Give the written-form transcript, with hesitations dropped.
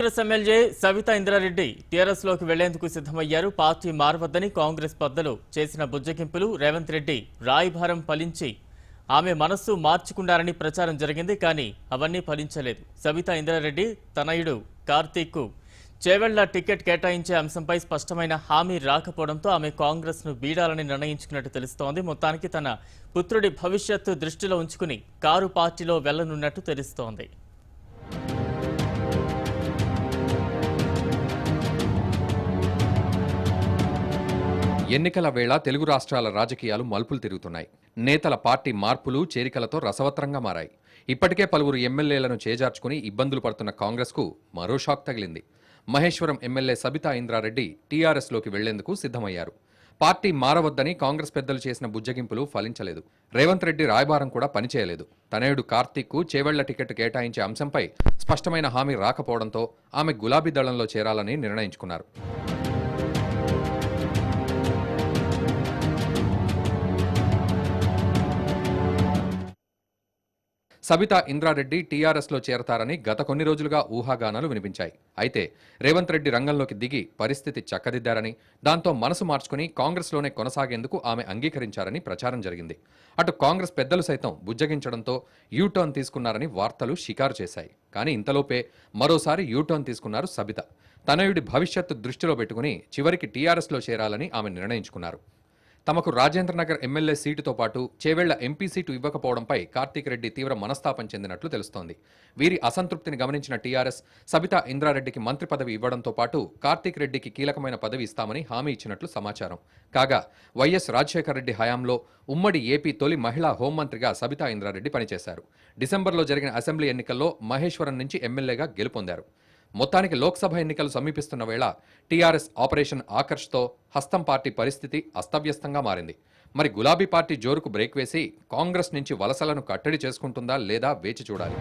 Congress MLA Savitha Indra Reddy TRS లోకి వెళ్లేందుకు సిద్ధమయ్యారు. పార్టీ మారవద్దని కాంగ్రెస్ పెద్దలు చేసిన బుజ్జగింపులు రేవంత్ రెడ్డి రాయబారం ఫలించి ఆమె మనస్సు మార్చుకున్నారని ప్రచారం జరిగింది. కానీ అవన్నీ ఫలించలేదు. సవితా ఇంద్రారెడ్డి తనయుడు కార్తీక్ చేవెళ్ల టికెట్ కేటాయించే అంశంపై స్పష్టమైన హామీ రాకపోవడంతో ఆమె కాంగ్రెస్ ను వీడాలని నిర్ణయించుకున్నట్టు తెలుస్తోంది. మొత్తానికి తన పుత్రుడి భవిష్యత్తు దృష్టిలో ఉంచుకుని కారు పార్టీలో వెళ్లనున్నట్టు తెలుస్తోంది. ఎన్నికల వేళ తెలుగు రాష్ట్రాల రాజకీయాలు మలుపులు తిరుగుతున్నాయి. నేతల పార్టీ మార్పులు చేరికలతో రసవత్రంగా మారాయి. ఇప్పటికే పలువురు ఎమ్మెల్యేలను చేజార్చుకుని ఇబ్బందులు పడుతున్న కాంగ్రెస్కు మరో షాక్ తగిలింది. మహేశ్వరం ఎమ్మెల్యే సబితా ఇంద్రారెడ్డి టీఆర్ఎస్లోకి వెళ్లేందుకు సిద్ధమయ్యారు. పార్టీ మారవద్దని కాంగ్రెస్ పెద్దలు చేసిన బుజ్జగింపులు ఫలించలేదు. రేవంత్ రెడ్డి రాయబారం కూడా పనిచేయలేదు. తనయుడు కార్తీక్ చేవెళ్ల టికెట్ కేటాయించే అంశంపై స్పష్టమైన హామీ రాకపోవడంతో ఆమె గులాబీ దళంలో చేరాలని నిర్ణయించుకున్నారు. సబితా ఇంద్రారెడ్డి టీఆర్ఎస్లో చేరతారని గత కొన్ని రోజులుగా ఊహాగానాలు వినిపించాయి. అయితే రేవంత్ రెడ్డి రంగంలోకి దిగి పరిస్థితి చక్కదిద్దారని, దాంతో మనసు మార్చుకుని కాంగ్రెస్లోనే కొనసాగేందుకు ఆమె అంగీకరించారని ప్రచారం జరిగింది. అటు కాంగ్రెస్ పెద్దలు సైతం బుజ్జగించడంతో యూటర్న్ తీసుకున్నారని వార్తలు షికారు చేశాయి. కానీ ఇంతలోపే మరోసారి యూటర్న్ తీసుకున్నారు సబిత. తనయుడి భవిష్యత్తు దృష్టిలో పెట్టుకుని చివరికి టీఆర్ఎస్లో చేరాలని ఆమె నిర్ణయించుకున్నారు. తమకు రాజేంద్రనగర్ ఎమ్మెల్యే సీటుతో పాటు చేవెళ్ల ఎంపీ సీటు ఇవ్వకపోవడంపై కార్తీక్ రెడ్డి తీవ్ర మనస్తాపం చెందినట్లు తెలుస్తోంది. వీరి అసంతృప్తిని గమనించిన టీఆర్ఎస్ సబితా ఇంద్రారెడ్డికి మంత్రి పదవి ఇవ్వడంతో పాటు కార్తీక్ రెడ్డికి కీలకమైన పదవి ఇస్తామని హామీ ఇచ్చినట్లు సమాచారం. కాగా వైఎస్ రాజశేఖర రెడ్డి హయాంలో ఉమ్మడి ఏపీ తొలి మహిళా హోంమంత్రిగా సబితా ఇంద్రారెడ్డి పనిచేశారు. డిసెంబర్లో జరిగిన అసెంబ్లీ ఎన్నికల్లో మహేశ్వరం నుంచి ఎమ్మెల్యేగా గెలుపొందారు. మొత్తానికి లోక్సభ ఎన్నికలు సమీపిస్తున్న వేళ టీఆర్ఎస్ ఆపరేషన్ ఆకర్ష్తో హస్తం పార్టీ పరిస్థితి అస్తవ్యస్తంగా మారింది. మరి గులాబీ పార్టీ జోరుకు బ్రేక్ వేసి కాంగ్రెస్ నుంచి వలసలను కట్టడి చేసుకుంటుందా లేదా వేచి చూడాలి.